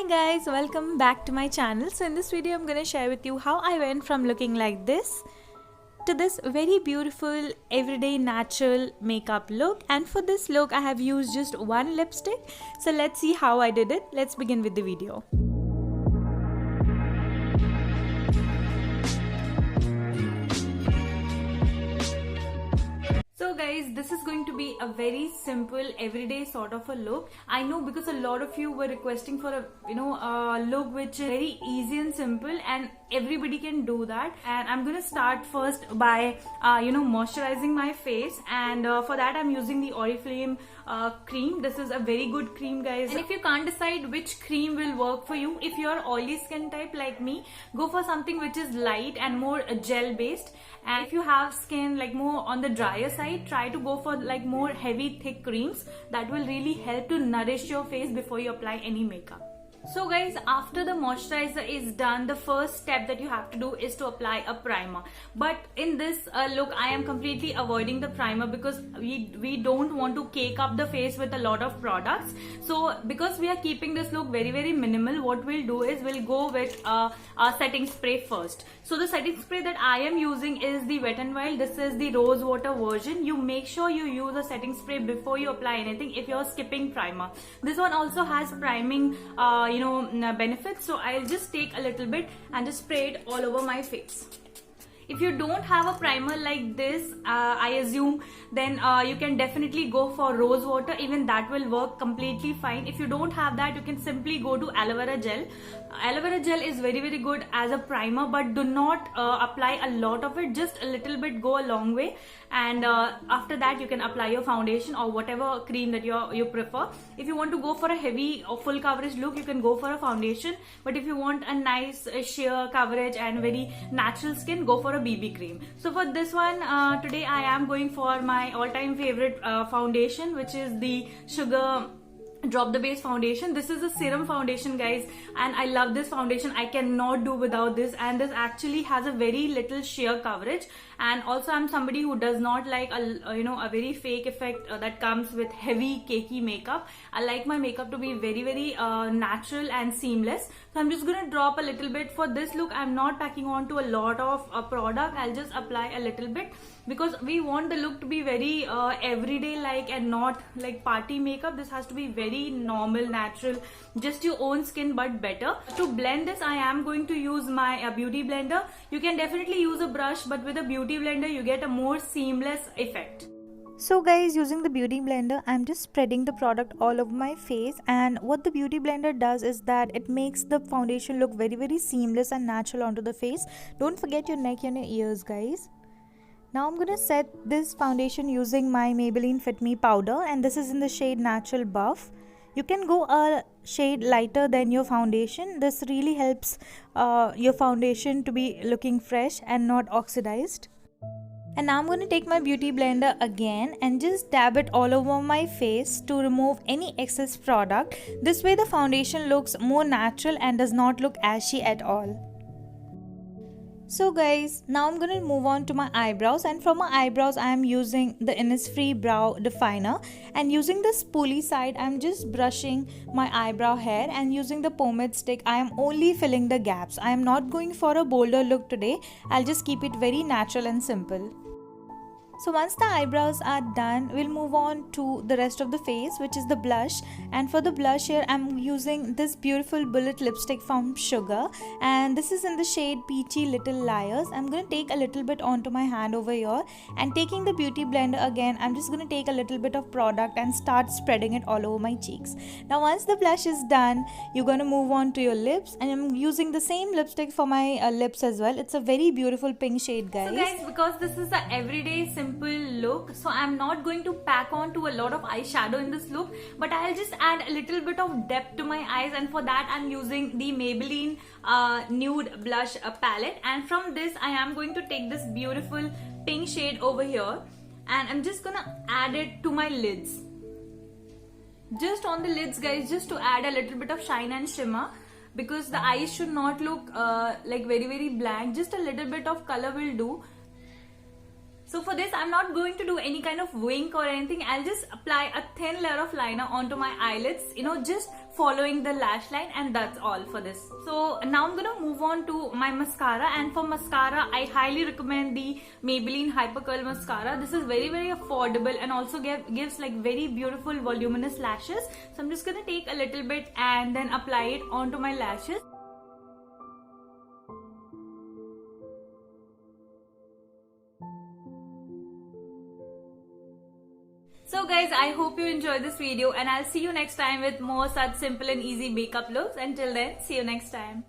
Hi guys, welcome back to my channel. So in this video I'm going to share with you how I went from looking like this to this very beautiful everyday natural makeup look. And for this look I have used just one lipstick. So let's see how I did it. Let's begin with the video. So guys, this is going to be a very simple everyday sort of a look. I know because a lot of you were requesting for a look which is very easy and simple and everybody can do that. And I'm gonna start first by moisturizing my face, and for that I'm using the Oriflame cream. This is a very good cream, guys. And if you can't decide which cream will work for you, if you're oily skin type like me, go for something which is light and more gel based. And if you have skin like more on the drier side, try to go for like more heavy thick creams that will really help to nourish your face before you apply any makeup. So guys, after the moisturizer is done, the first step that you have to do is to apply a primer. But in this look, I am completely avoiding the primer because we don't want to cake up the face with a lot of products. So because we are keeping this look very minimal, what we'll do is we'll go with a setting spray first. So the setting spray that I am using is the Wet n Wild. This is the rose water version. You make sure you use a setting spray before you apply anything if you're skipping primer. This one also has priming benefits, so I'll just take a little bit and just spray it all over my face. If you don't have a primer like this, I assume, then you can definitely go for rose water. Even that will work completely fine. If you don't have that, you can simply go to aloe vera gel. Aloe vera gel is very good as a primer, but do not apply a lot of it. Just a little bit go a long way. And after that you can apply your foundation or whatever cream that you prefer. If you want to go for a heavy or full coverage look, you can go for a foundation. But if you want a nice sheer coverage and very natural skin, go for a BB cream. So for this one, today I am going for my all-time favorite foundation, which is the Sugar Drop the Base foundation. This is a serum foundation, guys, and I love this foundation. I cannot do without this, and this actually has a very little sheer coverage. And also I'm somebody who does not like a very fake effect that comes with heavy cakey makeup. I like my makeup to be very natural and seamless. So I'm just gonna drop a little bit. For this look, I'm not packing on to a lot of product. I'll just apply a little bit because we want the look to be very everyday like, and not like party makeup. This has to be very normal, natural, just your own skin but better. To blend this, I am going to use my beauty blender. You can definitely use a brush, but with a beauty blender you get a more seamless effect. So guys, using the beauty blender, I'm just spreading the product all over my face, and what the beauty blender does is that it makes the foundation look very seamless and natural onto the face. Don't forget your neck and your ears, guys. Now I'm gonna set this foundation using my Maybelline Fit Me powder, and this is in the shade Natural Buff. You can go a shade lighter than your foundation. This really helps your foundation to be looking fresh and not oxidized. And now I'm going to take my beauty blender again and just dab it all over my face to remove any excess product. This way the foundation looks more natural and does not look ashy at all. So guys, now I'm going to move on to my eyebrows, and for my eyebrows I am using the Innisfree Brow Definer, and using the spoolie side I'm just brushing my eyebrow hair, and using the pomade stick I am only filling the gaps. I am not going for a bolder look today. I'll just keep it very natural and simple. So once the eyebrows are done, we'll move on to the rest of the face, which is the blush. And for the blush here, I'm using this beautiful bullet lipstick from Sugar, and this is in the shade Peachy Little Liars. I'm going to take a little bit onto my hand over here, and taking the beauty blender again, I'm just going to take a little bit of product and start spreading it all over my cheeks. Now once the blush is done, you're going to move on to your lips, and I'm using the same lipstick for my lips as well. It's a very beautiful pink shade, guys. So guys, because this is an everyday simple look, so I'm not going to pack on to a lot of eyeshadow in this look, but I'll just add a little bit of depth to my eyes, and for that I'm using the Maybelline nude blush palette. And from this I am going to take this beautiful pink shade over here, and I'm just gonna add it to my lids, just on the lids, guys, just to add a little bit of shine and shimmer, because the eyes should not look like very blank. Just a little bit of color will do. So for this, I'm not going to do any kind of wink or anything. I'll just apply a thin layer of liner onto my eyelids, just following the lash line, and that's all for this. So now I'm gonna move on to my mascara, and for mascara I highly recommend the Maybelline Hyper Curl Mascara. This is very affordable and also gives like very beautiful voluminous lashes. So I'm just gonna take a little bit and then apply it onto my lashes. So guys, I hope you enjoyed this video, and I'll see you next time with more such simple and easy makeup looks. Until then, see you next time.